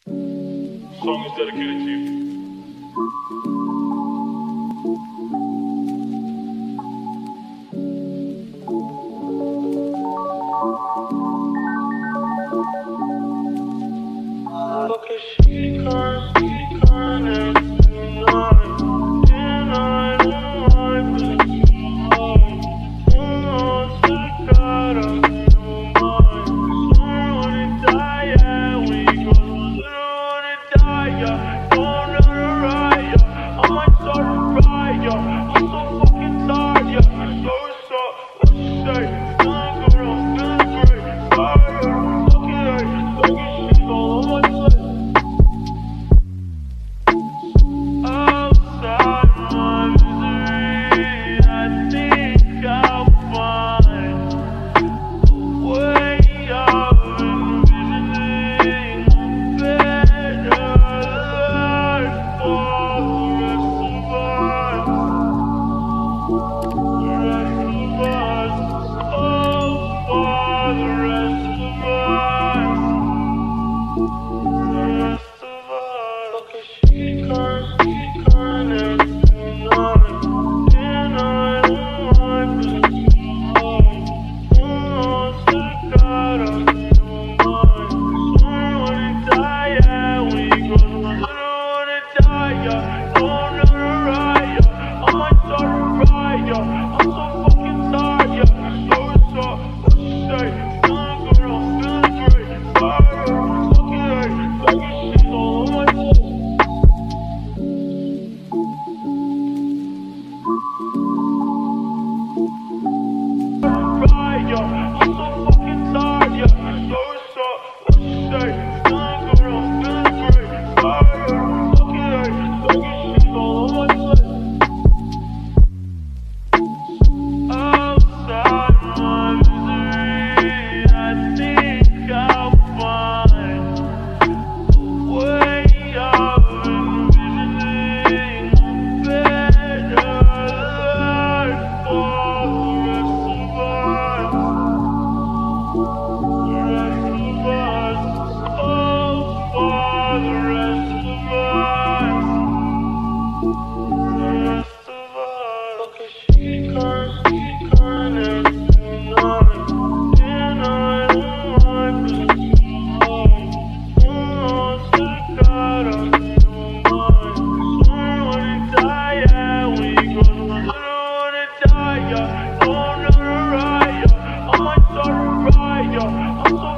Song is dedicated to you. Look at she can't deny. Deny my feelings. Oh, to the God of my mind. Swear when it die, yeah, we go. Swear when it die, yeah. Don't know the right, yeah. I might start a riot, yeah. I'm so fucking tired, yeah. So, what you say? Feeling good, I'm feeling great. Fire, talking shit all on my plate. Outside my misery, I think I'll find a way of envisioning a better life for the rest of us. The rest of us. Oh, for the rest of us. The rest of us. Look at she can't deny. Deny my feelings. Oh, to the God of my mind. Swear when it die, yeah, we go. Swear when it die, yeah. Don't know the right, yeah. I might start a riot, yeah. I'm so fucking tired, yeah. So, what you say? Feeling good, I'm feeling great. Fire, talking shit all on my plate. Right, yeah. I'm so fucking tired, yeah. So, what you say? Feeling good, I'm feeling great. Fire, talking shit all on my plate. Outside my misery, I think I'll find a way of envisioning a better life for the rest of us. The rest of us. Oh, for the rest of us. The rest of us. Look at she can't deny. Deny my feelings. Oh, to the God of my mind. Swear when it die, yeah, we go. Swear when it die, yeah. Don't know the right, yeah. I might start a riot, yeah. I'm so